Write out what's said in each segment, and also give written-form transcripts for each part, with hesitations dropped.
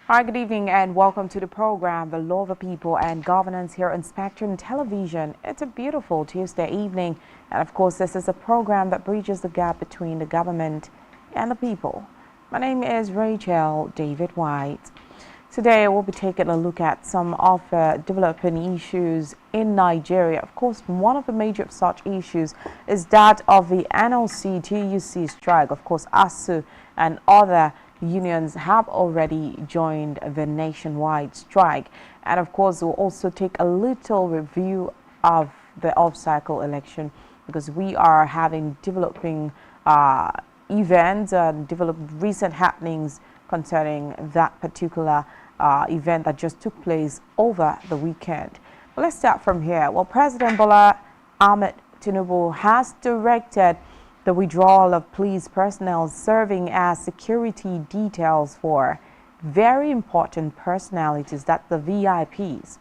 Hi, good evening and welcome to the program, The Law of the People and Governance here on Spectrum Television. It's a beautiful Tuesday evening, and of course this is a program that bridges the gap between the government and the people. My name is Rachel David White. Today we'll be taking a look at some of the developing issues in Nigeria. Of course, one of the major such issues is that of the NLC TUC strike. Of course, ASU and other unions have already joined the nationwide strike. And of course, we'll also take a little review of the off-cycle election because we are having developing events and recent happenings concerning that particular event that just took place over the weekend. Well, let's start from here. Well, President Bola Ahmed Tinubu has directed the withdrawal of police personnel serving as security details for very important personalities, that the VIPs.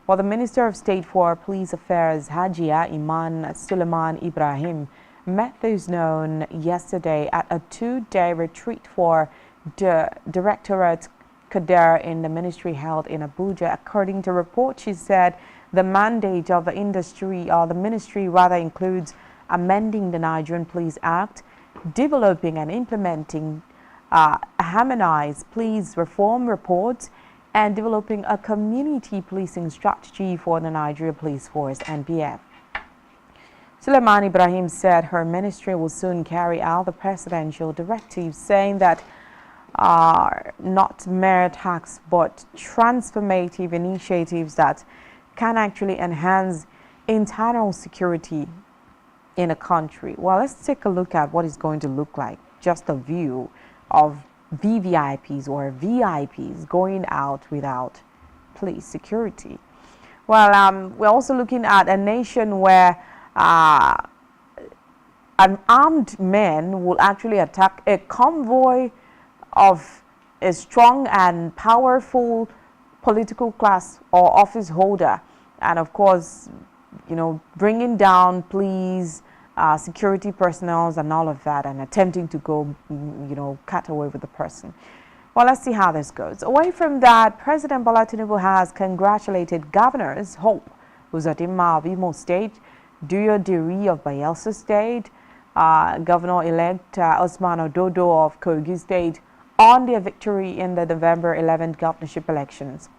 Well, the Minister of State for Police Affairs, Hajia Iman Suleiman Ibrahim, met those known yesterday at a two-day retreat for the Directorate Kader in the ministry held in Abuja. According to reports, she said the mandate of the ministry includes amending the Nigerian Police Act, developing and implementing harmonized police reform reports, and developing a community policing strategy for the Nigeria Police Force (NPF). Suleiman Ibrahim said her ministry will soon carry out the presidential directives, saying that not mere attacks but transformative initiatives that can actually enhance internal security in a country. Well, let's take a look at what it's going to look like. Just a view of VVIPs or VIPs going out without police security. Well, we're also looking at a nation where an armed man will actually attack a convoy of a strong and powerful political class or office holder, and of course, bringing down police, security personnel and all of that, and attempting to go, cut away with the person. Well, let's see how this goes. Away from that, President Bola Tinubu has congratulated Governors Hope Uzodinma of Imo State, Duyo Diri of Bayelsa State, Governor-elect Osman Ododo of Kogi State on their victory in the November 11th governorship elections.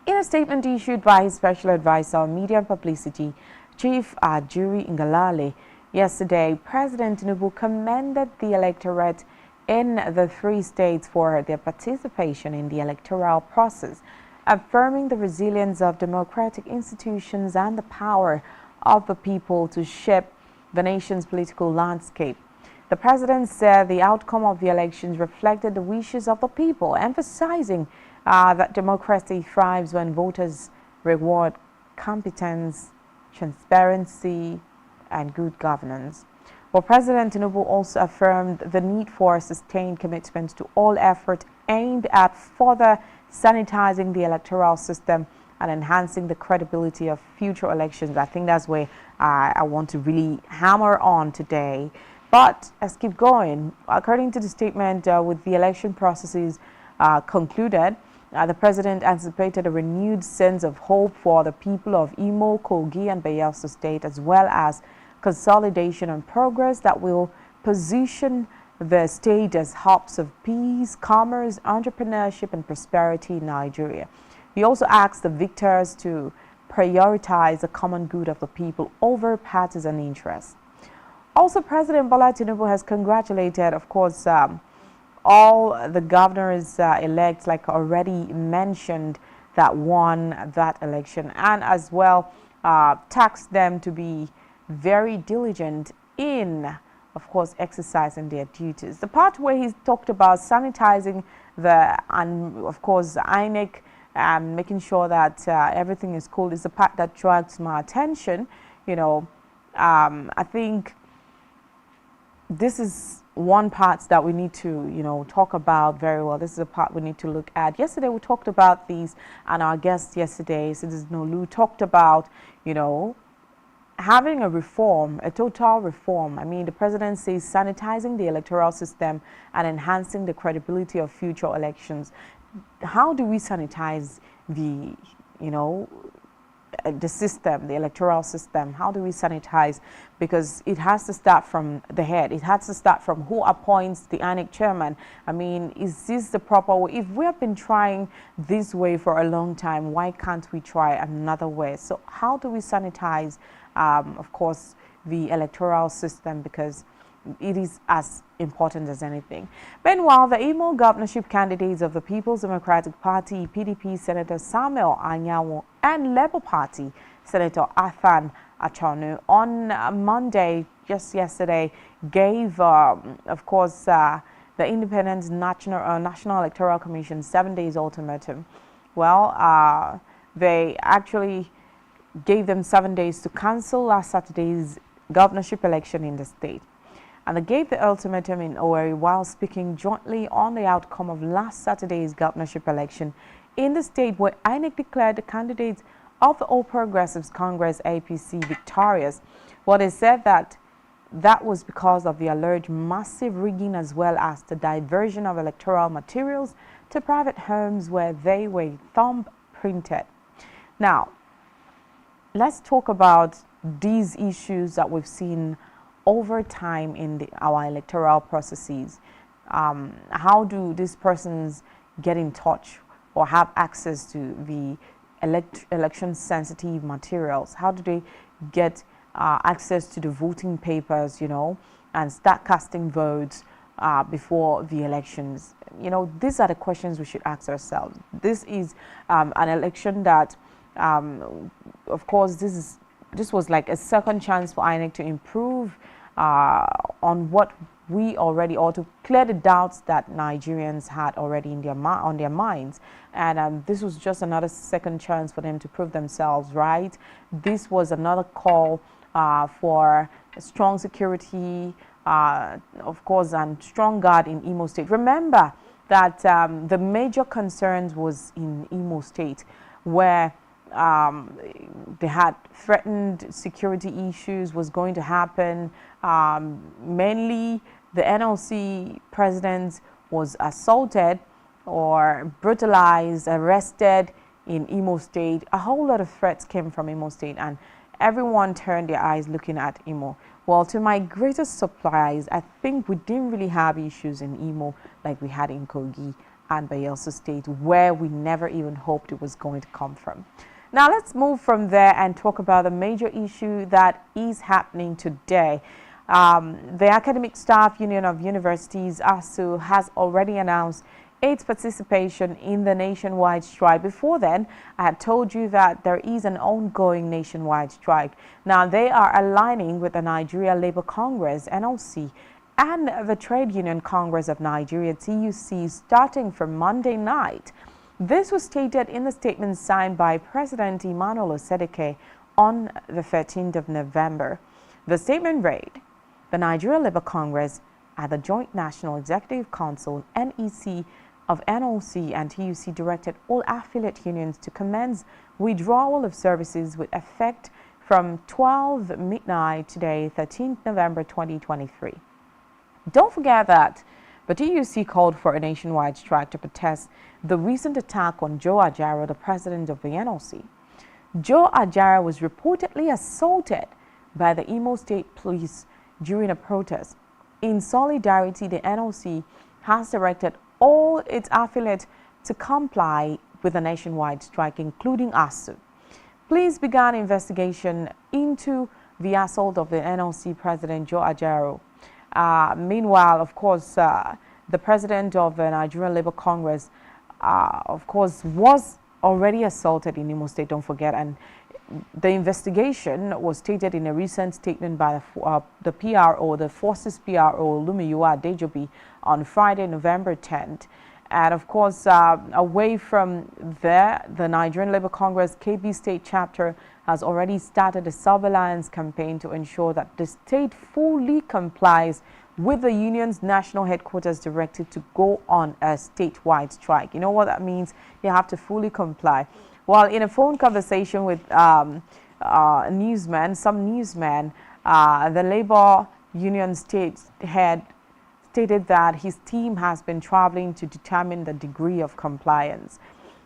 In a statement issued by his special advisor on media and publicity, Chief Ajuri Ngalale, yesterday, President Tinubu commended the electorate in the three states for their participation in the electoral process, affirming the resilience of democratic institutions and the power of the people to shape the nation's political landscape. The president said the outcome of the elections reflected the wishes of the people, emphasizing that democracy thrives when voters reward competence, transparency, and good governance. Well, President Tinubu also affirmed the need for sustained commitment to all efforts aimed at further sanitizing the electoral system and enhancing the credibility of future elections. I think that's where I want to really hammer on today. But let's keep going. According to the statement, with the election processes concluded, the president anticipated a renewed sense of hope for the people of Imo, Kogi, and Bayelsa State, as well as consolidation and progress that will position the state as hubs of peace, commerce, entrepreneurship, and prosperity in Nigeria. He also asked the victors to prioritize the common good of the people over partisan interests. Also, President Bola Tinubu has congratulated, of course, all the governors elect, like already mentioned, that won that election, and as well tasked them to be very diligent in, of course, exercising their duties. The part where he talked about sanitizing and of course, INEC, making sure that everything is cool, is the part that drags my attention. I think this is one part that we need to, talk about very well. This is a part we need to look at. Yesterday, we talked about these, and our guest yesterday, Citizen Nolu, talked about, having a reform, a total reform. I mean, the president says sanitizing the electoral system and enhancing the credibility of future elections. how do we sanitize the, the system, the electoral system? How do we sanitize? Because it has to start from the head. It has to start from who appoints the INEC chairman. I mean, is this the proper way? If we have been trying this way for a long time, why can't we try another way? So how do we sanitize, of course, the electoral system? Because it is as important as anything. Meanwhile, the Imo governorship candidates of the People's Democratic Party, PDP, Senator Samuel Anyanwu, and Labour Party, Senator Athan Achonu, on Monday, just yesterday, gave, of course, the Independent National Electoral Commission 7 days ultimatum. Well, they actually gave them 7 days to cancel last Saturday's governorship election in the state. And they gave the ultimatum in Owerri while speaking jointly on the outcome of last Saturday's governorship election in the state, where INEC declared the candidates of the All Progressives Congress APC victorious. Well, they said that was because of the alleged massive rigging as well as the diversion of electoral materials to private homes where they were thumb-printed. Now, let's talk about these issues that we've seen over time in our electoral processes. How do these persons get in touch or have access to the election-sensitive materials? How do they get access to the voting papers, and start casting votes before the elections? These are the questions we should ask ourselves. This is an election that, of course, this was like a second chance for INEC to improve on what we already, or to clear the doubts that Nigerians had already in on their minds. And this was just another second chance for them to prove themselves right. This was another call for strong security, of course, and strong guard in Imo State. Remember that the major concerns was in Imo State, where they had threatened security issues was going to happen. Mainly the NLC president was assaulted or brutalized, arrested in Imo State. A whole lot of threats came from Imo State, and everyone turned their eyes looking at Imo. Well, to my greatest surprise, I think we didn't really have issues in Imo like we had in Kogi and Bayelsa State, where we never even hoped it was going to come from. Now, let's move from there and talk about the major issue that is happening today. The Academic Staff Union of Universities, ASU, has already announced its participation in the nationwide strike. Before then, I had told you that there is an ongoing nationwide strike. Now, they are aligning with the Nigeria Labour Congress, NLC, and the Trade Union Congress of Nigeria, TUC, starting from Monday night. This was stated in the statement signed by President Emmanuel Osedeke on the 13th of November. The statement read, "The Nigeria Labour Congress at the Joint National Executive Council, NEC, of NLC and TUC directed all affiliate unions to commence withdrawal of services with effect from 12 midnight today, 13th November 2023. Don't forget that the TUC called for a nationwide strike to protest the recent attack on Joe Ajara, the president of the NLC. Joe Ajara was reportedly assaulted by the Imo State Police during a protest. In solidarity, the NLC has directed all its affiliates to comply with the nationwide strike, including ASU. Police began investigation into the assault of the NLC president, Joe Ajara. Meanwhile, of course, the president of the Nigerian Labour Congress, of course, was already assaulted in Imo State, don't forget. And the investigation was stated in a recent statement by the PRO, the Forces PRO, Lumiyua Dejobi, on Friday, November 10th. And of course, away from there, the Nigerian Labour Congress KB State chapter has already started a surveillance campaign to ensure that the state fully complies with the union's national headquarters directive to go on a statewide strike. You know what that means? You have to fully comply. Well, in a phone conversation with some newsmen, the Labour Union State head stated that his team has been traveling to determine the degree of compliance.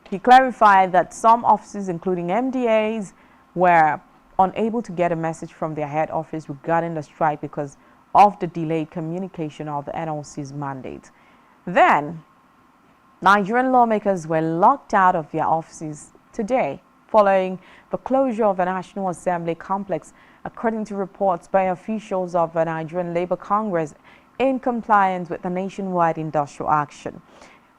He clarified that some offices, including MDAs, were unable to get a message from their head office regarding the strike because of the delayed communication of the NLC's mandate. Then, Nigerian lawmakers were locked out of their offices today following the closure of the National Assembly complex, according to reports by officials of the Nigerian Labour Congress in compliance with the nationwide industrial action.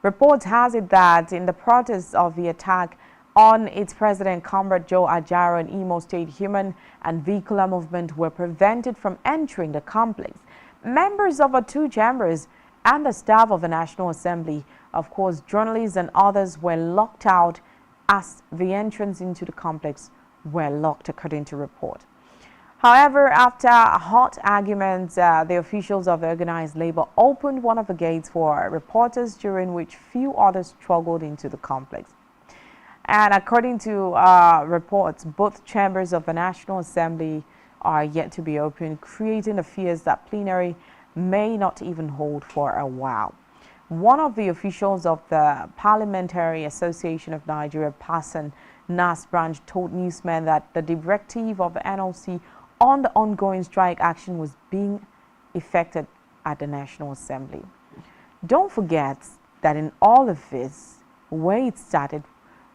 Reports has it that in the protest of the attack on its president, Comrade Joe Ajaro, in Imo State, human and vehicular movement were prevented from entering the complex. Members of the two chambers and the staff of the National Assembly, of course, journalists and others were locked out as the entrance into the complex were locked, according to report. However, after hot arguments, the officials of organized labor opened one of the gates for reporters, during which few others struggled into the complex. And according to reports, both chambers of the National Assembly are yet to be opened, creating the fears that plenary may not even hold for a while. One of the officials of the Parliamentary Association of Nigeria, PASAN, NAS branch, told newsmen that the directive of the NLC on the ongoing strike action was being effected at the National Assembly. Don't forget that in all of this, where it started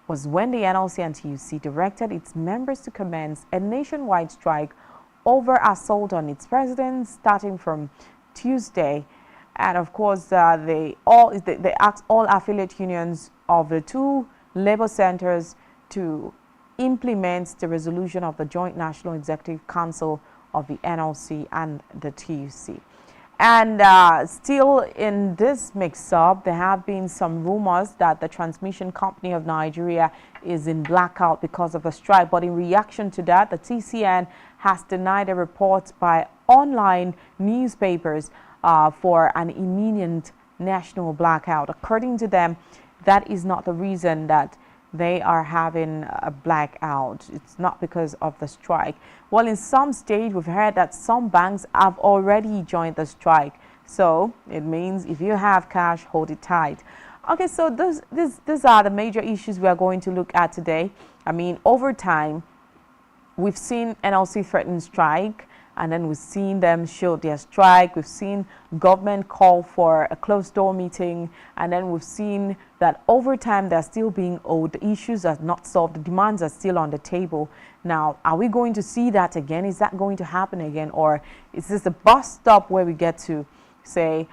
was when the NLC and TUC directed its members to commence a nationwide strike over assault on its president starting from Tuesday. And of course, they asked all affiliate unions of the two labor centers to implement the resolution of the Joint National Executive Council of the NLC and the TUC. And still in this mix-up, there have been some rumors that the Transmission Company of Nigeria is in blackout because of the strike. But in reaction to that, the TCN has denied a report by online newspapers for an imminent national blackout. According to them, that is not the reason that they are having a blackout. It's not because of the strike. Well, in some states, we've heard that some banks have already joined the strike. So it means if you have cash, hold it tight. Okay, so these are the major issues we are going to look at today. I mean, over time, we've seen NLC threaten strike, and then we've seen them show their strike. We've seen government call for a closed-door meeting, and then we've seen that over time they're still being owed. The issues are not solved. The demands are still on the table. Now, are we going to see that again? Is that going to happen again? Or is this a bus stop where we get to say,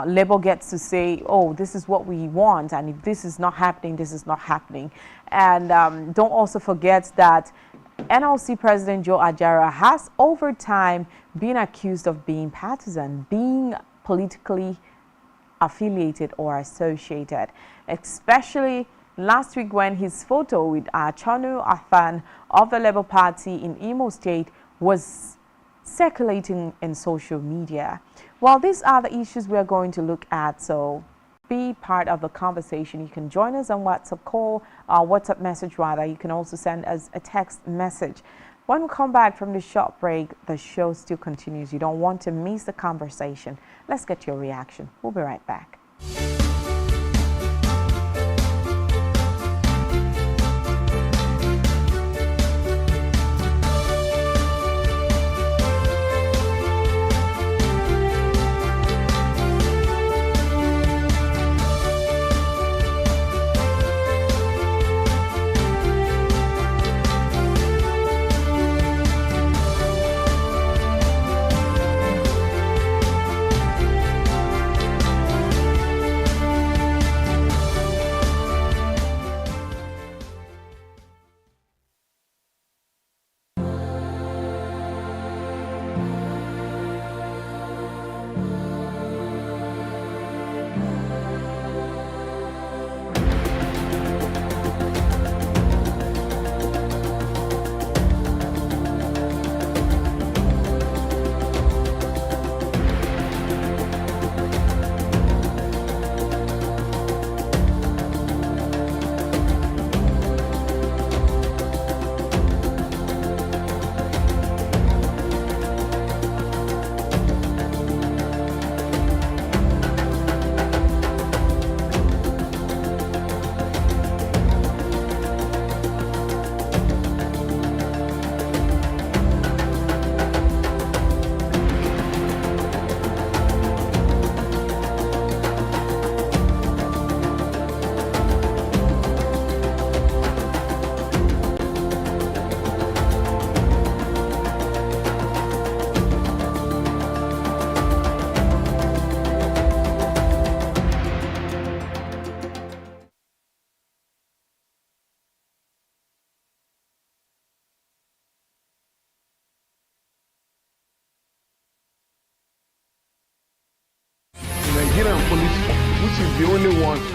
Labour gets to say, oh, this is what we want, and if this is not happening, this is not happening. And don't also forget that NLC President Joe Ajaro has over time been accused of being partisan, being politically affiliated or associated, especially last week when his photo with Chanu Athan of the Labour Party in Imo State was circulating in social media. Well, these are the issues we are going to look at, so be part of the conversation. You can join us on WhatsApp call, WhatsApp message rather. You can also send us a text message. When we come back from the short break, the show still continues. You don't want to miss the conversation. Let's get your reaction. We'll be right back.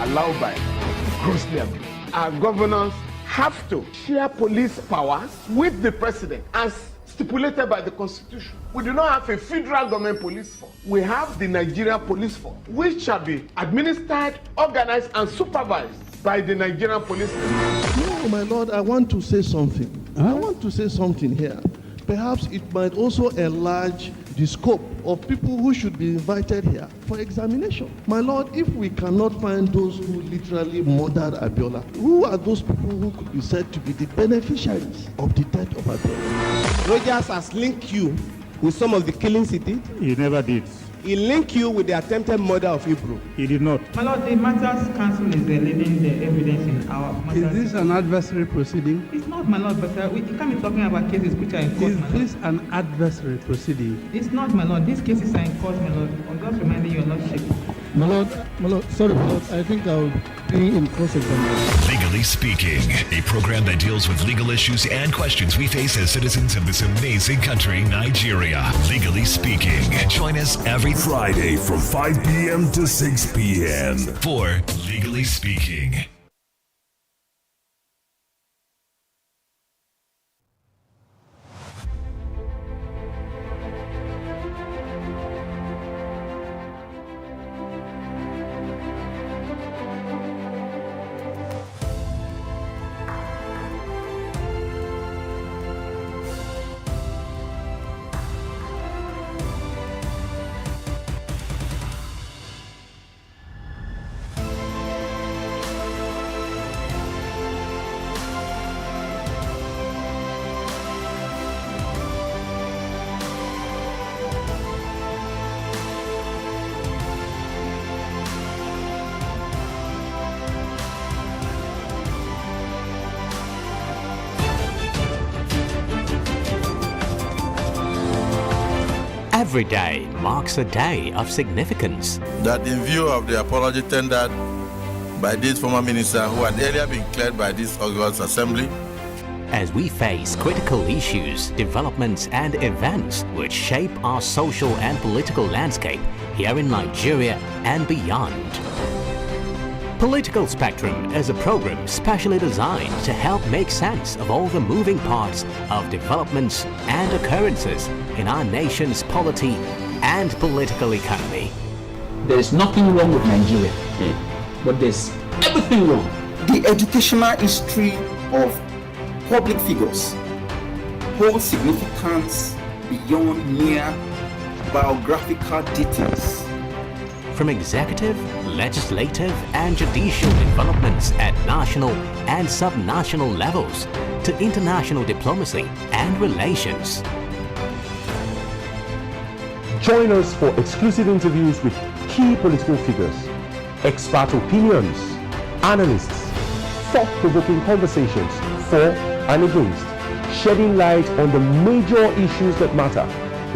allowed by grossly abused. Our governors have to share police powers with the president as stipulated by the Constitution. We do not have a federal government police force. We have the Nigerian Police Force, which shall be administered, organized, and supervised by the Nigerian Police Force. No, my lord, I want to say something. I want to say something here. Perhaps it might also enlarge the scope of people who should be invited here for examination. My lord, if we cannot find those who literally murdered Abiola, who are those people who could be said to be the beneficiaries of the death of Abiola? Rogers has linked you with some of the killings he did. He never did. He linked you with the attempted murder of Hebrew. He did not. My lord, the Matters Council is leading the evidence in our matters. Is this an adversary proceeding? It's not, my lord, but we can't be talking about cases which are in court. Is this an adversary proceeding? It's not, my lord. These cases are in court, my lord. I'm just reminding your lordship. My lord, sorry, my lord, I think I'll be in cross-examination. Legally Speaking, a program that deals with legal issues and questions we face as citizens of this amazing country, Nigeria. Legally Speaking. Join us every Friday from 5 p.m. to 6 p.m. for Legally Speaking. Every day marks a day of significance. That in view of the apology tendered by this former minister who had earlier been cleared by this August Assembly, as we face critical issues, developments and events which shape our social and political landscape here in Nigeria and beyond. Political Spectrum is a program specially designed to help make sense of all the moving parts of developments and occurrences in our nation's polity and political economy. There is nothing wrong with Nigeria, but there's everything wrong. The educational history of public figures holds significance beyond mere biographical details. From executive, legislative and judicial developments at national and subnational levels to international diplomacy and relations. Join us for exclusive interviews with key political figures, expert opinions, analysts, thought-provoking conversations for and against, shedding light on the major issues that matter.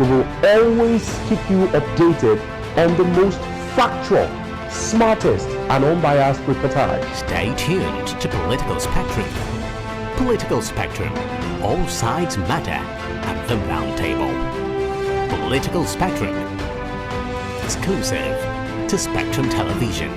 We will always keep you updated on the most factual, smartest and unbiased reportage. Stay tuned to Political Spectrum. Political Spectrum. All sides matter at the round table. Political Spectrum. Exclusive to Spectrum Television.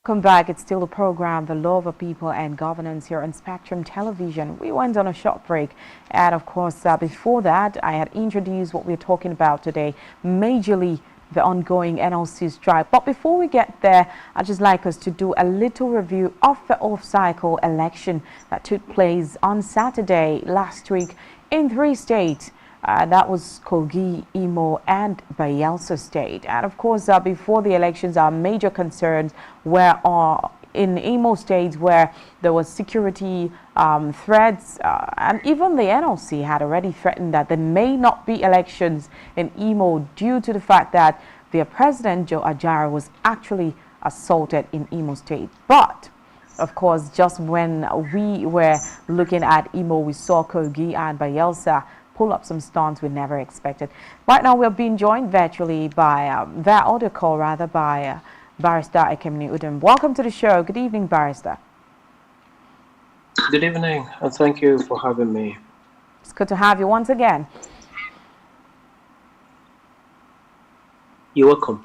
Welcome back. It's still the program, The Law of the People and Governance here on Spectrum Television. We went on a short break, and of course, before that, I had introduced what we're talking about today, majorly the ongoing NLC strike. But before we get there, I'd just like us to do a little review of the off-cycle election that took place on Saturday last week in 3 states. That was Kogi, Imo, and Bayelsa State. And of course, before the elections, our major concerns were in Imo State, where there was security threats, and even the NLC had already threatened that there may not be elections in Imo due to the fact that their president, Joe Ajara, was actually assaulted in Imo State. But of course, just when we were looking at Imo, we saw Kogi and Bayelsa pull up some stunts we never expected. Right now, we're being joined virtually by, via audio call rather, by Barrister Ekemini Udom. Welcome to the show. Good evening, Barrister. Good evening, and thank you for having me. It's good to have you once again. You're welcome.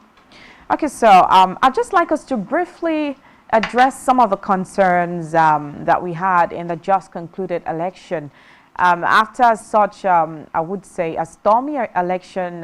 Okay, so I'd just like us to briefly address some of the concerns that we had in the just concluded election. After such, I would say, a stormy election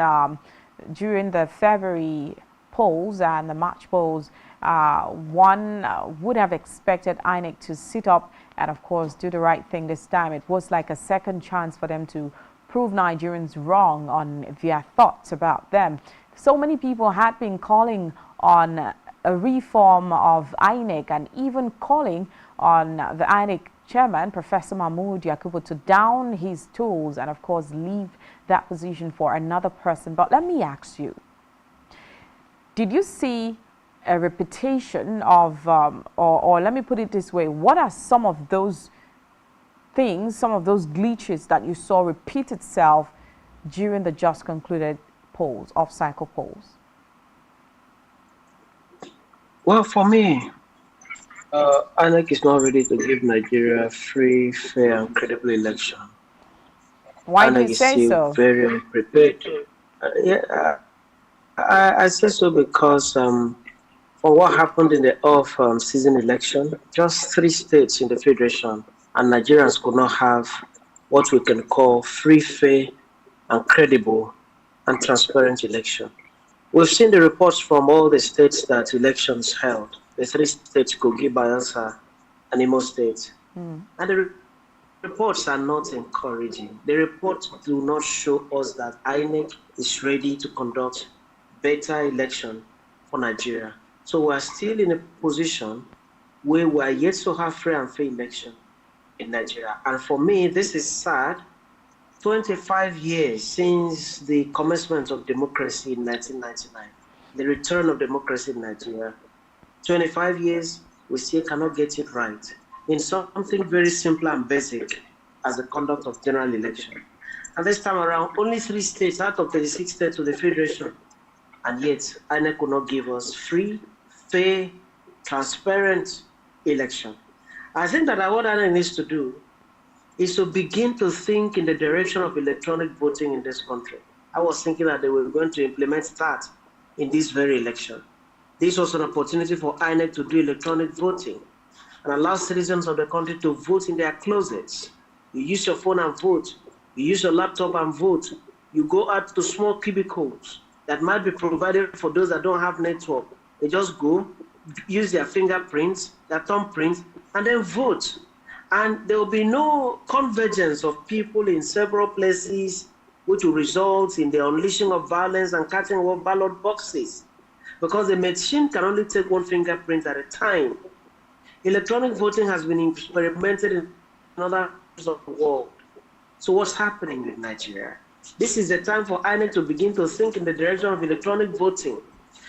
during the February polls and the March polls, one would have expected INEC to sit up and, of course, do the right thing this time. It was like a second chance for them to prove Nigerians wrong on their thoughts about them. So many people had been calling on a reform of INEC and even calling on the INEC chairman, Professor Mahmood Yakubu, to down his tools and, of course, leave that position for another person. But let me ask you, did you see a repetition of, or let me put it this way, what are some of those things, some of those glitches that you saw repeat itself during the just concluded polls, off-cycle polls? Well, for me, INEC is not ready to give Nigeria a free, fair, and credible election. Why do INEC you say is so? still very unprepared. I say so because for what happened in the off-season election, just 3 states in the Federation and Nigerians could not have what we can call free, fair, and credible and transparent election. We've seen the reports from all the states that elections held. The 3 states, Kogi, Bayelsa, and Imo State. And the reports are not encouraging. The reports do not show us that INEC is ready to conduct better election for Nigeria. So we are still in a position where we are yet to have free and fair election in Nigeria. And for me, this is sad. 25 years since the commencement of democracy in 1999, the return of democracy in Nigeria. 25 years, we still cannot get it right in something very simple and basic as the conduct of general election. And this time around, only 3 states out of 36 states to the Federation, and yet INEC could not give us free, fair, transparent election. I think that what INEC needs to do is to begin to think in the direction of electronic voting in this country. I was thinking that they were going to implement that in this very election. This was an opportunity for INEC to do electronic voting and allow citizens of the country to vote in their closets. You use your phone and vote. You use your laptop and vote. You go out to small cubicles that might be provided for those that don't have network. They just go, use their fingerprints, their thumbprints, and then vote. And there will be no convergence of people in several places, which will result in the unleashing of violence and cutting of ballot boxes. Because the machine can only take 1 fingerprint at a time. Electronic voting has been experimented in other parts of the world. So what's happening in Nigeria? This is the time for INEC to begin to think in the direction of electronic voting,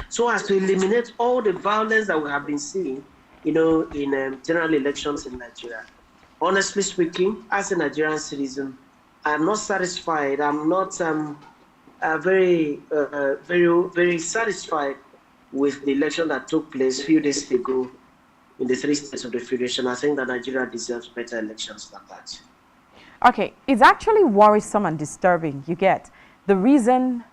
so as to eliminate all the violence that we have been seeing, in general elections in Nigeria. Honestly speaking, as a Nigerian citizen, I'm not satisfied. I'm not very satisfied with the election that took place a few days ago in the 3 states of the Federation. I think that Nigeria deserves better elections than that. Okay, it's actually worrisome and disturbing, you get, the reason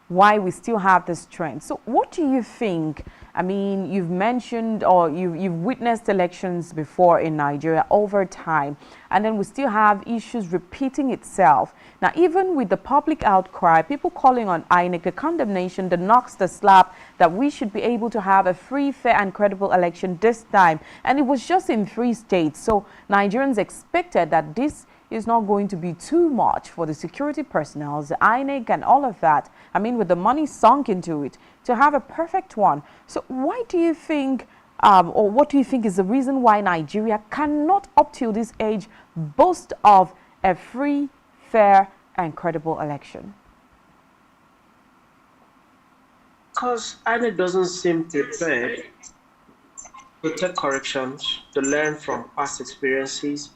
why we still have this trend. So what do you think? I mean, you've mentioned or you've witnessed elections before in Nigeria over time, and then we still have issues repeating itself. Now, even with the public outcry, people calling on INEC, the condemnation, the knocks, the slap, that we should be able to have a free, fair, and credible election this time. And it was just in 3 states. So Nigerians expected that this is not going to be too much for the security personnel, the INEC and all of that. I mean, with the money sunk into it, to have a perfect one. So why do you think or what do you think is the reason why Nigeria cannot, up till this age, boast of a free, fair, and credible election? Because INEC doesn't seem prepared to take corrections, to learn from past experiences,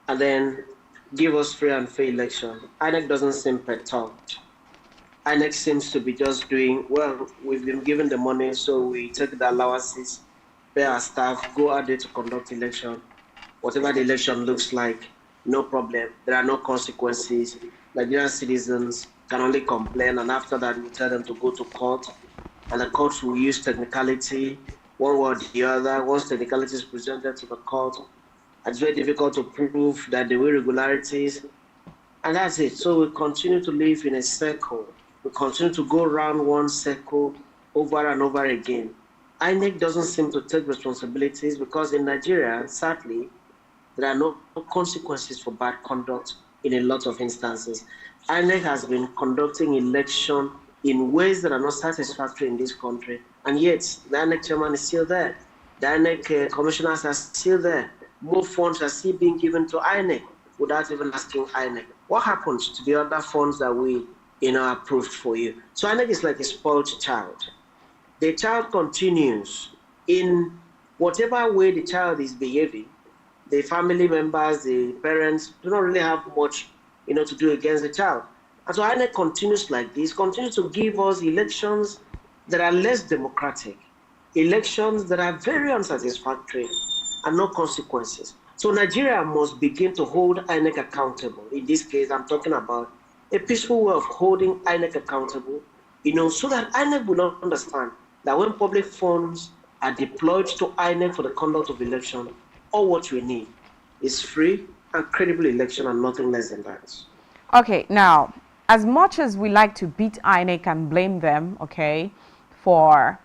and then give us free and fair election. INEC doesn't seem perturbed. INEC seems to be just doing, well, we've been given the money, so we take the allowances, pay our staff, go out there to conduct election. Whatever the election looks like, no problem. There are no consequences. Nigerian citizens can only complain, and after that, we tell them to go to court, and the court will use technicality, one way or the other. Once technicality is presented to the court, it's very difficult to prove that there were irregularities, and that's it. So we continue to live in a circle. We continue to go around one circle over and over again. INEC doesn't seem to take responsibilities because in Nigeria, sadly, there are no consequences for bad conduct in a lot of instances. INEC has been conducting election in ways that are not satisfactory in this country, and yet the INEC chairman is still there. The INEC commissioners are still there. More funds are still being given to INEC without even asking INEC. What happens to the other funds that we approved for you? So INEC is like a spoiled child. The child continues in whatever way the child is behaving. The family members, the parents do not really have much, to do against the child. And so INEC continues like this, continues to give us elections that are less democratic, elections that are very unsatisfactory and no consequences. So Nigeria must begin to hold INEC accountable. In this case, I'm talking about a peaceful way of holding INEC accountable, so that INEC will not understand that when public funds are deployed to INEC for the conduct of election, all what we need is free and credible election and nothing less than that. Okay, now, as much as we like to beat INEC and blame them, okay, for,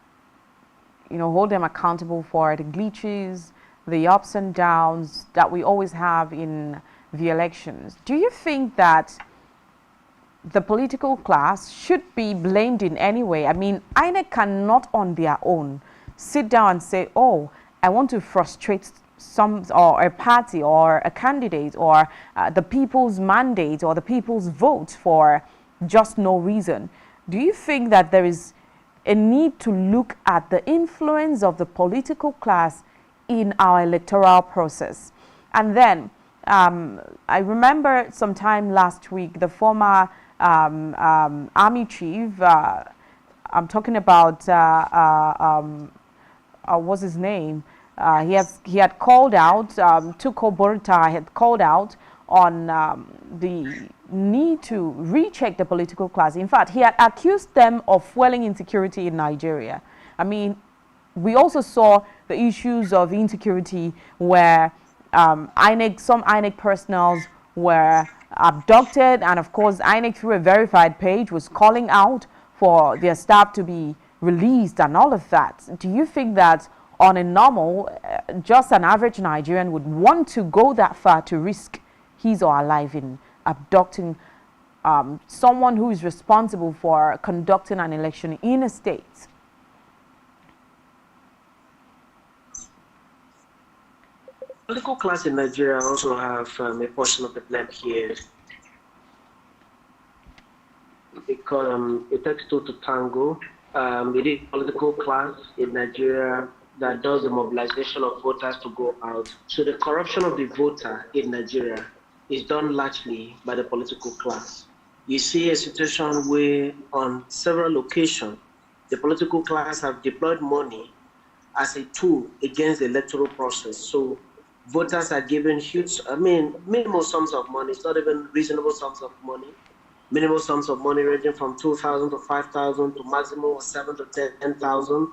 hold them accountable for the glitches, the ups and downs that we always have in the elections, do you think that the political class should be blamed in any way? I mean, INEC cannot on their own sit down and say, oh, I want to frustrate or a party or a candidate or the people's mandate or the people's vote for just no reason. Do you think that there is a need to look at the influence of the political class in our electoral process? And then I remember sometime last week, the former army chief, I'm talking about, what's his name? He had called out, Tuko Burta had called out on the need to recheck the political class. In fact, he had accused them of fueling insecurity in Nigeria. I mean, we also saw the issues of insecurity where some INEC personnel were abducted, and of course INEC through a verified page was calling out for their staff to be released and all of that. Do you think that on a normal, just an average Nigerian would want to go that far to risk his or her life in abducting someone who is responsible for conducting an election in a state? Political class in Nigeria also have a portion of the blame here, because it takes two to tango. It is political class in Nigeria that does the mobilization of voters to go out. So the corruption of the voter in Nigeria is done largely by the political class. You see a situation where on several occasions, the political class have deployed money as a tool against the electoral process. So voters are given huge, minimal sums of money. It's not even reasonable sums of money. Minimal sums of money ranging from 2,000 to 5,000 to maximum of 7,000 to 10,000.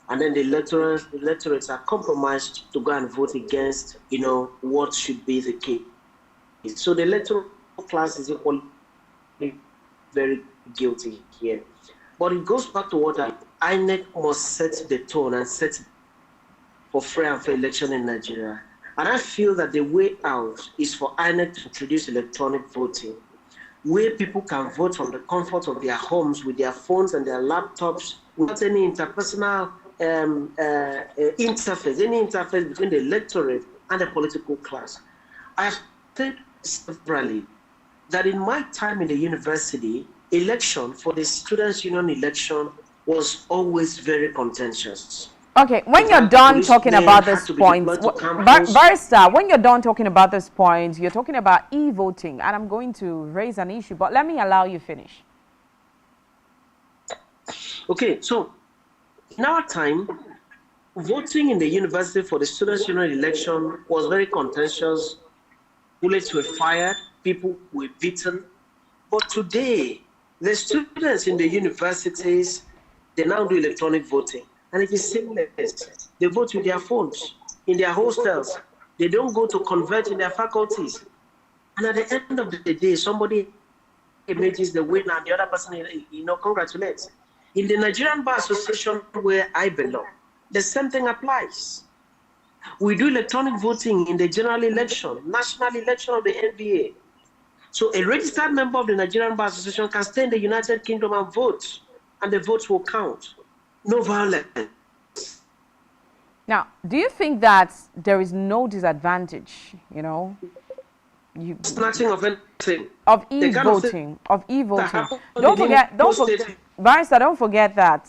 And then the electorates are compromised to go and vote against, what should be the case. So the electoral class is equally very guilty here. But it goes back to what INEC must set the tone and set for free and fair election in Nigeria. And I feel that the way out is for INEC to introduce electronic voting, where people can vote from the comfort of their homes with their phones and their laptops without any interpersonal interface, any interface between the electorate and the political class. I have said severally that in my time in the university, election for the Students' Union election was always very contentious. Okay, when you're done talking about this point, Barrister, when you're done talking about this point, you're talking about e-voting, and I'm going to raise an issue, but let me allow you finish. Okay, so in our time, voting in the university for the Students' Union election was very contentious. Bullets were fired, people were beaten. But today, the students in the universities, they now do electronic voting. And it is seamless. They vote with their phones, in their hostels. They don't go to convert in their faculties. And at the end of the day, somebody emerges the winner and the other person, congratulates. In the Nigerian Bar Association where I belong, the same thing applies. We do electronic voting in the general election, national election of the NBA. So a registered member of the Nigerian Bar Association can stay in the United Kingdom and vote, and the votes will count. No violence. Now, do you think that there is no disadvantage, Snatching of anything. Of e-voting, Don't forget, Barrister, don't forget that,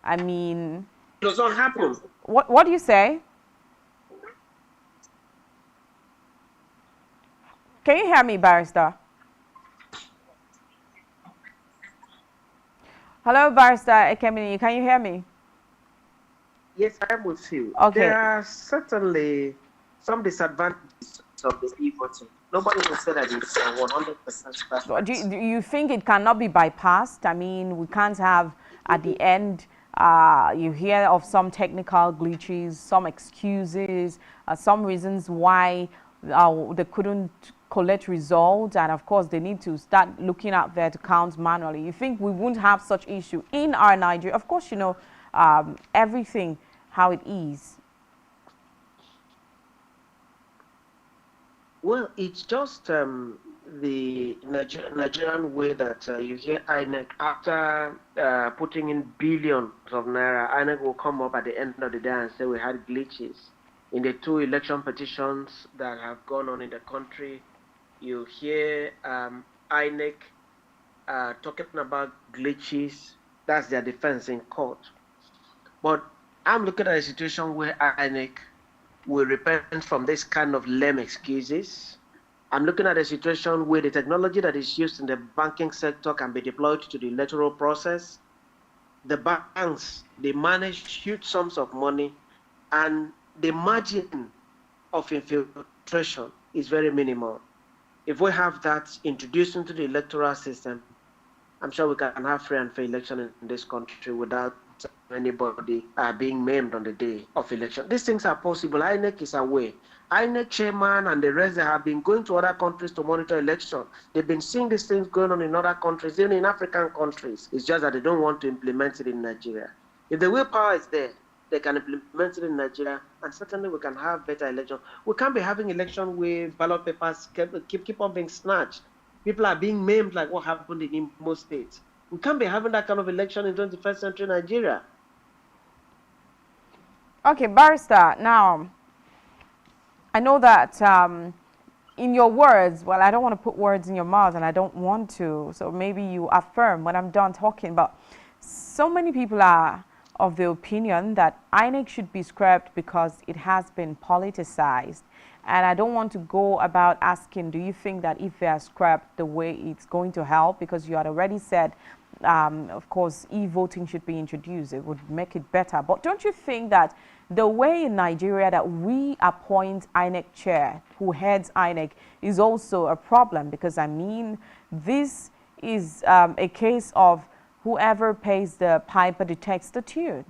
it does not happen. What do you say? Can you hear me, Barrister? Hello, Barrister Ekemini, can you hear me? Yes, I am with you. Okay. There are certainly some disadvantages of the e-voting. Nobody will say that it's 100% perfect. Do you think it cannot be bypassed? I mean, we can't have at the end, you hear of some technical glitches, some excuses, some reasons why they couldn't collect results, and of course they need to start looking out there to count manually. You think we won't have such issue in our Nigeria? Of course, everything how it is. Well, it's just the Nigerian way that you hear INEC, after putting in billions of naira, INEC will come up at the end of the day and say we had glitches. In the 2 election petitions that have gone on in the country, you hear INEC talking about glitches. That's their defense in court. But I'm looking at a situation where INEC will repent from this kind of lame excuses. I'm looking at a situation where the technology that is used in the banking sector can be deployed to the electoral process. The banks, they manage huge sums of money, and the margin of infiltration is very minimal. If we have that introduced into the electoral system, I'm sure we can have free and fair election in this country without anybody being maimed on the day of election. These things are possible. INEC is aware. INEC chairman and the rest, they have been going to other countries to monitor election. They've been seeing these things going on in other countries, even in African countries. It's just that they don't want to implement it in Nigeria. If the willpower is there, they can implement it in Nigeria, and certainly we can have better election. We can't be having election where ballot papers keep on being snatched. People are being maimed like what happened in Imo State. We can't be having that kind of election in 21st century Nigeria. Okay, Barrister, now, I know that in your words, well, I don't want to put words in your mouth, and I don't want to, so maybe you affirm when I'm done talking, but so many people are of the opinion that INEC should be scrapped because it has been politicized. And I don't want to go about asking, do you think that if they are scrapped, the way it's going to help? Because you had already said, of course, e-voting should be introduced. It would make it better. But don't you think that the way in Nigeria that we appoint INEC chair, who heads INEC, is also a problem? Because, I mean, this is a case of whoever pays the piper detects the tune.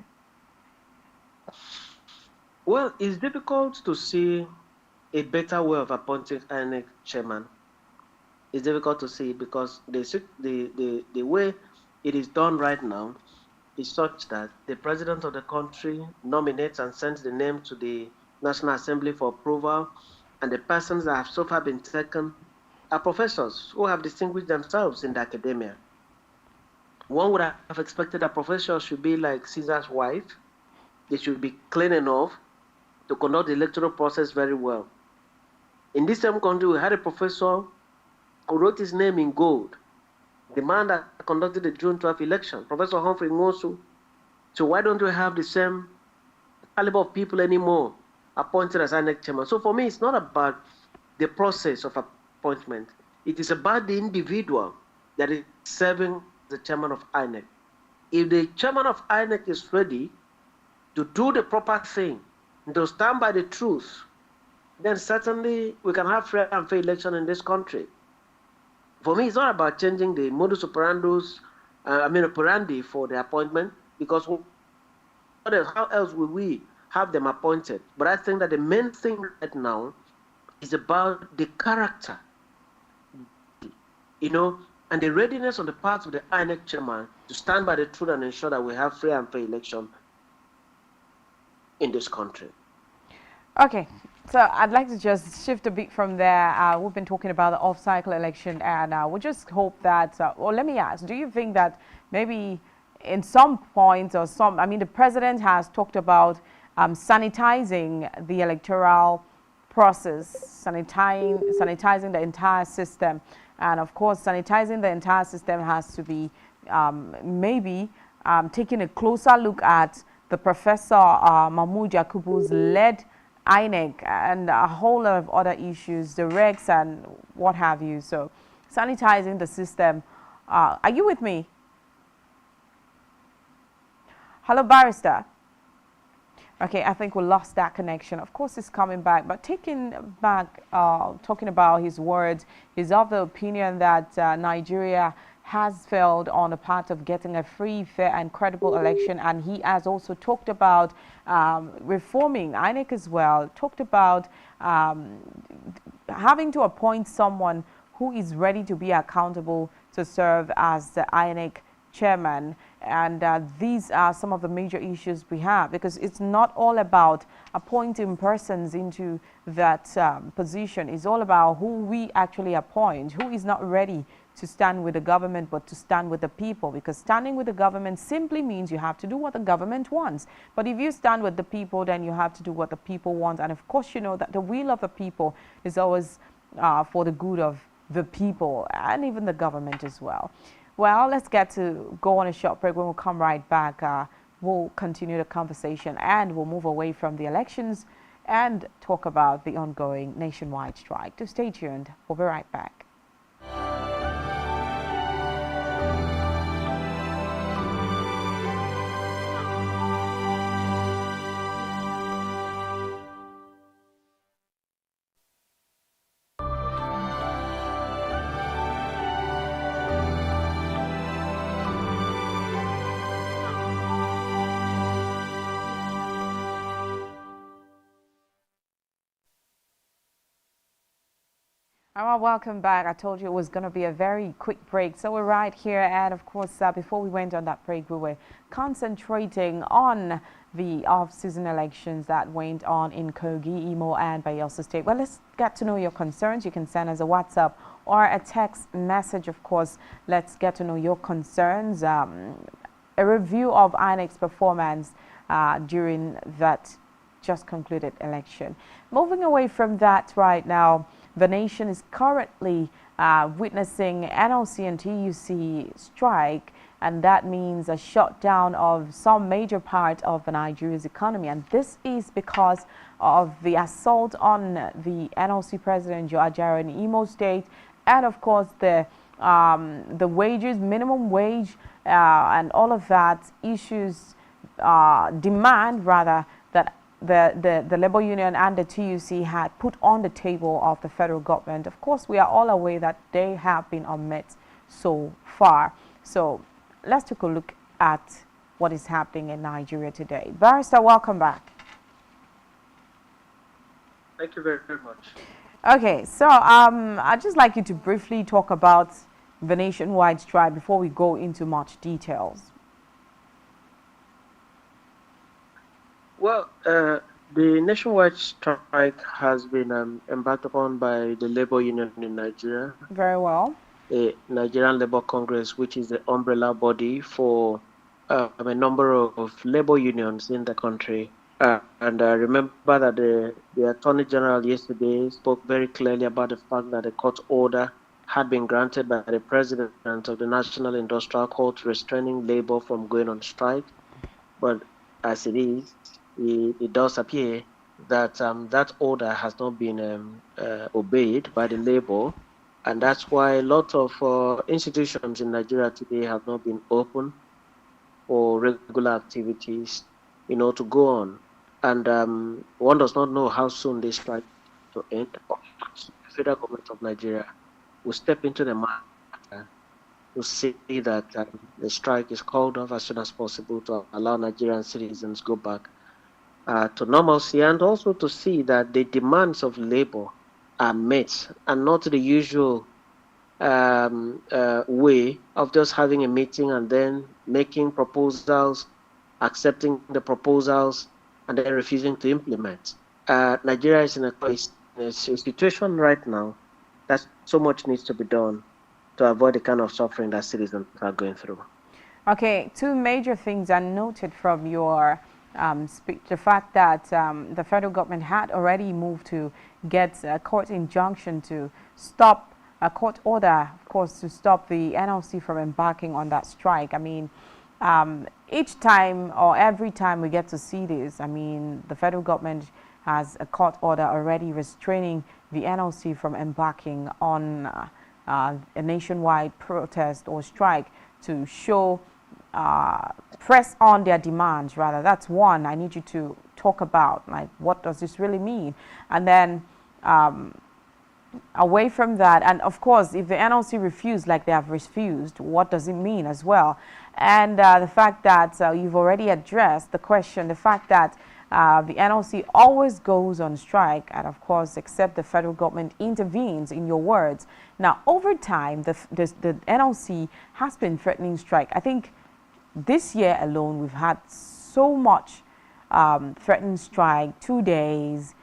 Well, it's difficult to see a better way of appointing INEC chairman. It's difficult to see because the way it is done right now is such that the president of the country nominates and sends the name to the National Assembly for approval, and the persons that have so far been taken are professors who have distinguished themselves in the academia. One would have expected a professor should be like Caesar's wife, they should be clean enough to conduct the electoral process very well. In this same country, we had a professor who wrote his name in gold, the man that conducted the June 12th election, Professor Humphrey Ngosu. So why don't we have the same caliber of people anymore appointed as INEC chairman? So for me, it's not about the process of appointment. It is about the individual that is serving the chairman of INEC. If the chairman of INEC is ready to do the proper thing, to stand by the truth, then certainly we can have fair and fair election in this country. For me, it's not about changing the modus operandi for the appointment, because how else will we have them appointed? But I think that the main thing right now is about the character, and the readiness on the part of the INEC chairman to stand by the truth and ensure that we have free and fair election in this country. Okay, so I'd like to just shift a bit from there. We've been talking about the off-cycle election, and we just hope that, well, let me ask, do you think that maybe in some points or the president has talked about sanitizing the electoral process, sanitizing the entire system. And of course, sanitizing the entire system has to be maybe taking a closer look at the Professor Mahmoud Yakubu's led INEC and a whole lot of other issues, the regs and what have you. So sanitizing the system. Are you with me? Hello, Barrister. Okay, I think we lost that connection. Of course, he's coming back, but taking back, talking about his words, he's of the opinion that Nigeria has failed on the part of getting a free, fair, and credible election, and he has also talked about reforming INEC as well, talked about having to appoint someone who is ready to be accountable to serve as the INEC chairman. And these are some of the major issues we have, because it's not all about appointing persons into that position. It's all about who we actually appoint, who is not ready to stand with the government but to stand with the people, because standing with the government simply means you have to do what the government wants. But if you stand with the people, then you have to do what the people want. And of course, you know that the will of the people is always for the good of the people and even the government as well. Well, let's get to go on a short break. When we'll come right back, we'll continue the conversation and we'll move away from the elections and talk about the ongoing nationwide strike. To stay tuned. We'll be right back. Welcome back. I told you it was going to be a very quick break. So we're right here. And of course, before we went on that break, we were concentrating on the off-season elections that went on in Kogi, Imo, and Bayelsa State. Well, let's get to know your concerns. You can send us a WhatsApp or a text message, of course. Let's get to know your concerns. A review of INEC's performance during that just concluded election. Moving away from that right now, the nation is currently witnessing NLC and TUC strike, and that means a shutdown of some major part of Nigeria's economy. And this is because of the assault on the NLC president, Joe Ajaro, in Imo State, and of course the wages, minimum wage, and all of that issues, demand rather, that the labor union and the TUC had put on the table of the federal government. Of course, we are all aware that they have been unmet so far. So let's take a look at what is happening in Nigeria today. Barrister, welcome back. Thank you very, very much. Okay, so I'd just like you to briefly talk about the nationwide strike before we go into much details. Well, the nationwide strike has been embarked upon by the labor union in Nigeria. Very well. The Nigerian Labour Congress, which is the umbrella body for a number of labor unions in the country. And I remember that the Attorney General yesterday spoke very clearly about the fact that a court order had been granted by the President of the National Industrial Court restraining labor from going on strike. But as it is, it does appear that that order has not been obeyed by the labor, and that's why a lot of institutions in Nigeria today have not been open for regular activities, to go on. And one does not know how soon this strike to end. The federal government of Nigeria will step into the matter to see that the strike is called off as soon as possible to allow Nigerian citizens go back to normalcy, and also to see that the demands of labor are met and not the usual way of just having a meeting and then making proposals, accepting the proposals, and then refusing to implement. Nigeria is in a situation right now that so much needs to be done to avoid the kind of suffering that citizens are going through. Okay, two major things are noted from your speech. The fact that the federal government had already moved to get a court injunction to stop a court order, of course, to stop the NLC from embarking on that strike. I mean, each time or every time we get to see this, I mean, the federal government has a court order already restraining the NLC from embarking on a nationwide protest or strike to show, press on their demands, rather. That's one I need you to talk about, like, what does this really mean? And then away from that, and of course, if the NLC refused, like they have refused, what does it mean as well? And the fact that you've already addressed the question, the fact that the NLC always goes on strike, and of course, except the federal government intervenes, in your words. Now, over time, the NLC has been threatening strike. I think this year alone, we've had so much threatened strike, 2 days,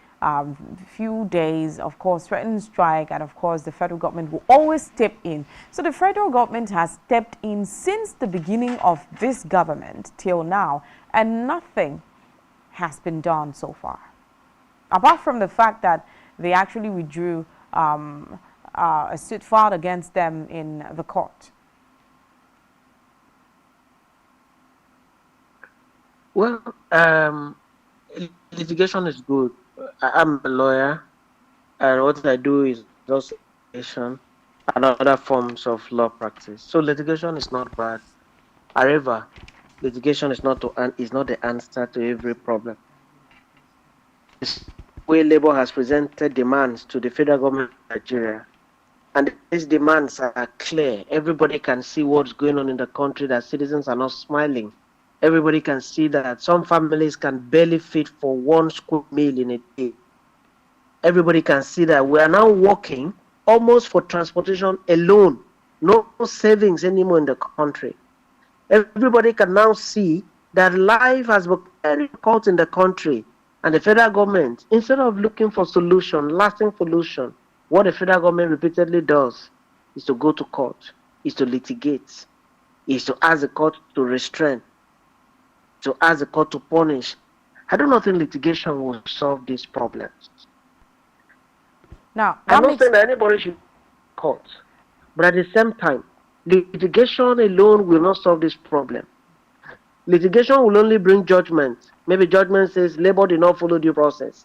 few days, of course, threatened strike, and of course the federal government will always step in. So the federal government has stepped in since the beginning of this government till now, and nothing has been done so far, apart from the fact that they actually withdrew a suit filed against them in the court. Well, litigation is good. I'm a lawyer, and what I do is also litigation and other forms of law practice. So litigation is not bad. However, litigation is not the answer to every problem. The way Labour has presented demands to the federal government of Nigeria, and these demands are clear. Everybody can see what's going on in the country, that citizens are not smiling. Everybody can see that some families can barely feed for one school meal in a day. Everybody can see that we are now working almost for transportation alone. No savings anymore in the country. Everybody can now see that life has become very difficult in the country. And the federal government, instead of looking for solution, lasting solution, what the federal government repeatedly does is to go to court, is to litigate, is to ask the court to restrain, to ask the court to punish. I do not think litigation will solve these problems. Now, I'm not saying that anybody should court, but at the same time, litigation alone will not solve this problem. Litigation will only bring judgment. Maybe judgment says Labour did not follow due process.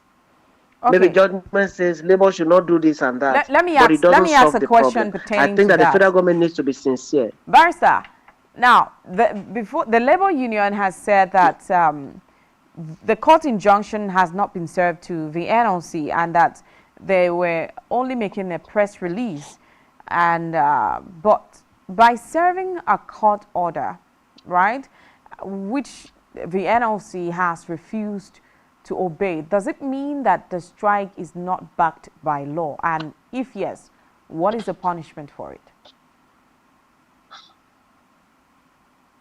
Okay. Maybe judgment says Labour should not do this and that. Let me ask a question pertaining I think that the federal government needs to be sincere. Barrister, now, before the Labour Union has said that the court injunction has not been served to the NLC, and that they were only making a press release, and but by serving a court order, right, which the NLC has refused to obey, does it mean that the strike is not backed by law? And if yes, what is the punishment for it?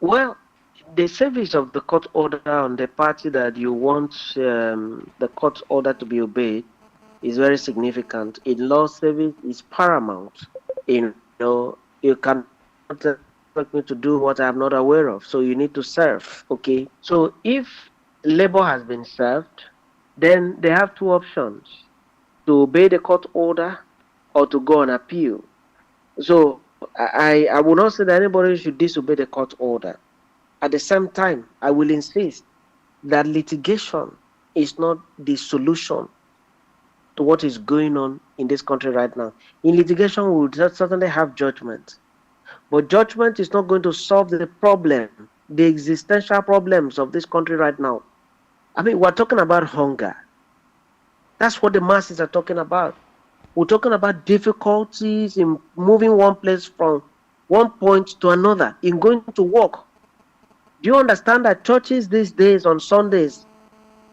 Well, the service of the court order on the party that you want the court order to be obeyed is very significant. In law, service is paramount. You cannot expect me to do what I'm not aware of. So you need to serve. Okay. So if labor has been served, then they have two options: to obey the court order or to go on appeal. So I will not say that anybody should disobey the court order. At the same time, I will insist that litigation is not the solution to what is going on in this country right now. In litigation, we will certainly have judgment. But judgment is not going to solve the problem, the existential problems of this country right now. I mean, we're talking about hunger. That's what the masses are talking about. We're talking about difficulties in moving one place from one point to another, in going to work. Do you understand that churches these days on Sundays,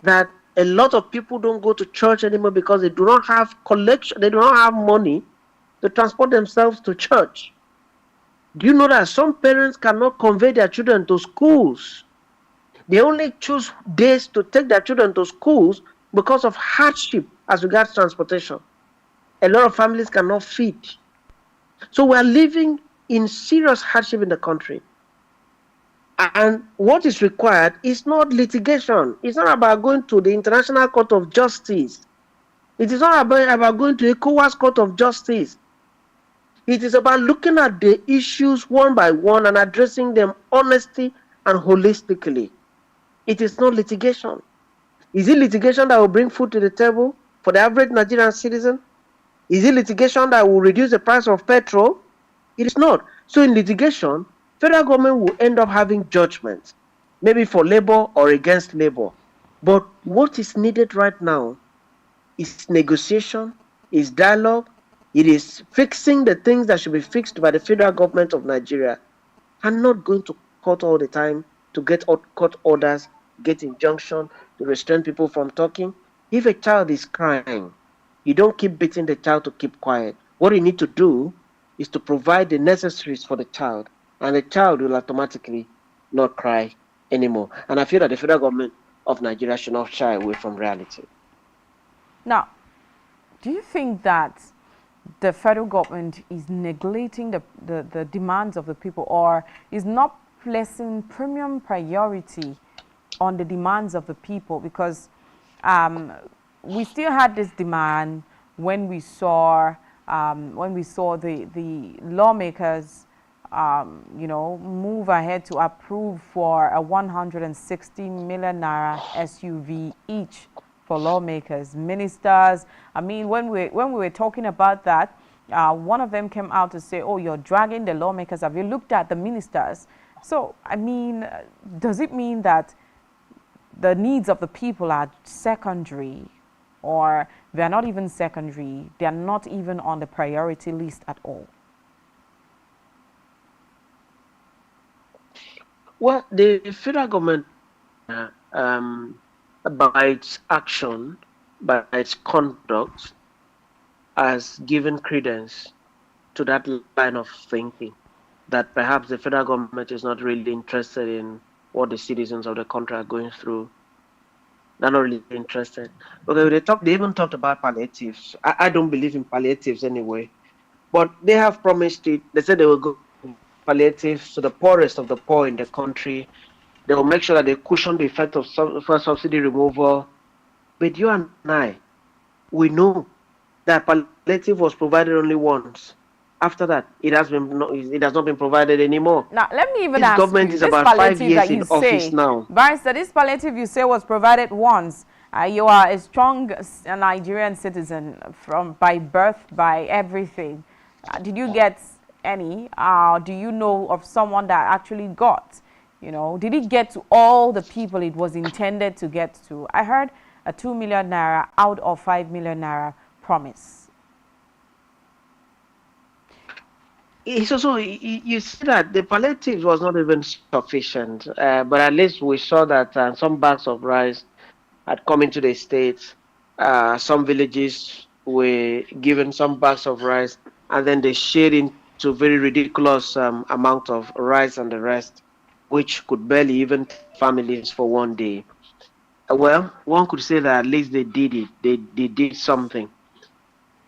that a lot of people don't go to church anymore because they do not have collection, they do not have money to transport themselves to church? Do you know that some parents cannot convey their children to schools? They only choose days to take their children to schools because of hardship as regards transportation. A lot of families cannot feed. So we are living in serious hardship in the country. And what is required is not litigation. It's not about going to the International Court of Justice. It is not about going to the ECOWAS Court of Justice. It is about looking at the issues one by one and addressing them honestly and holistically. It is not litigation. Is it litigation that will bring food to the table for the average Nigerian citizen? Is it litigation that will reduce the price of petrol? It is not. So in litigation, federal government will end up having judgments, maybe for labor or against labor. But what is needed right now is negotiation, is dialogue, it is fixing the things that should be fixed by the federal government of Nigeria, and not going to court all the time to get court orders, get injunction to restrain people from talking. If a child is crying, you don't keep beating the child to keep quiet. What you need to do is to provide the necessaries for the child, and the child will automatically not cry anymore. And I feel that the federal government of Nigeria should not shy away from reality. Now, do you think that the federal government is neglecting the demands of the people, or is not placing premium priority on the demands of the people? Because we still had this demand when we saw the lawmakers move ahead to approve for a 160 million naira SUV each for lawmakers, ministers. I mean, when we were talking about that, one of them came out to say, "Oh, you're dragging the lawmakers. Have you looked at the ministers?" So, I mean, does it mean that the needs of the people are secondary, or they're not even secondary? They're not even on the priority list at all? Well, the federal government, by its action, by its conduct, has given credence to that line of thinking, that perhaps the federal government is not really interested in what the citizens of the country are going through. They're not really interested. Okay, they even talked about palliatives. I don't believe in palliatives anyway, but they have promised it. They said they will go palliatives to the poorest of the poor in the country. They will make sure that they cushion the effect of subsidy removal. But you and I, we know that palliative was provided only once. After that, it has not been provided anymore. Now, let me even this ask government you, is this about 5 years in office now. Barrister, this palliative you say was provided once. You are a strong Nigerian citizen by birth, by everything. Did you get any? Do you know of someone that actually got? Did it get to all the people it was intended to get to? I heard a 2 million naira out of 5 million naira promise. So you see that the palliative was not even sufficient, but at least we saw that some bags of rice had come into the states. Some villages were given some bags of rice, and then they shared into very ridiculous amount of rice and the rest, which could barely even feed families for one day. Well, one could say that at least they did it. They did something.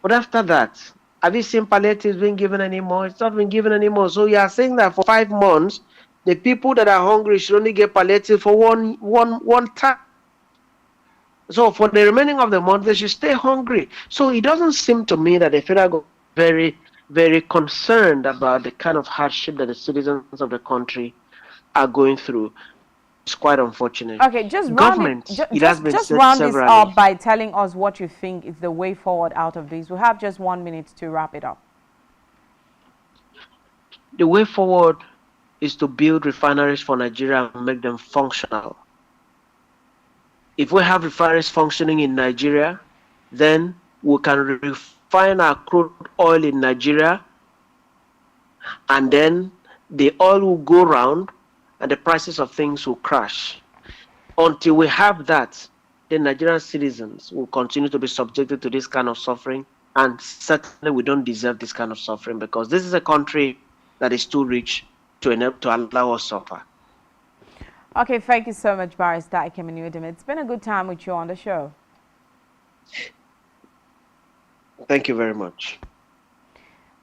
But after that, Have you seen palliatives being given anymore? It's not been given anymore. So you are saying that for 5 months, the people that are hungry should only get palliative for one time. So for the remaining of the month, they should stay hungry. So it doesn't seem to me that the federal government is very, very concerned about the kind of hardship that the citizens of the country are going through. It's quite unfortunate. Okay, just said round this severally. up by telling us what you think is the way forward out of this. We have just 1 minute to wrap it up. The way forward is to build refineries for Nigeria and make them functional. If we have refineries functioning in Nigeria, then we can refine our crude oil in Nigeria, and then the oil will go round and the prices of things will crash. Until we have that, the Nigerian citizens will continue to be subjected to this kind of suffering, and certainly we don't deserve this kind of suffering, because this is a country that is too rich to allow us suffer. Okay, thank you so much, Barrister Ikemenu. It's been a good time with you on the show. Thank you very much.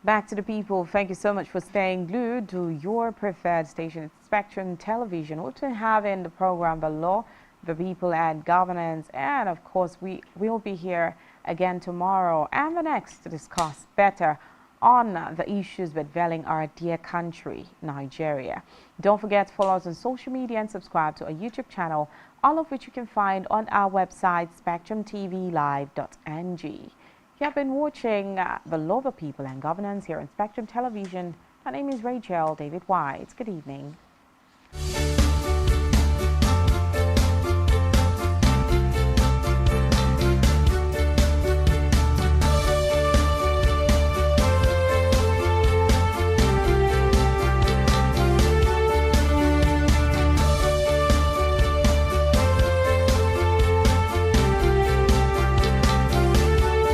Back to the people. Thank you so much for staying glued to your preferred station. It's Spectrum Television. We've been having the program, The Law, the People and Governance. And of course, we will be here again tomorrow and the next to discuss better on the issues bedeviling our dear country, Nigeria. Don't forget to follow us on social media and subscribe to our YouTube channel, all of which you can find on our website, SpectrumTVLive.ng. You have been watching The Law, the People and Governance here on Spectrum Television. My name is Rachel David White. Good evening.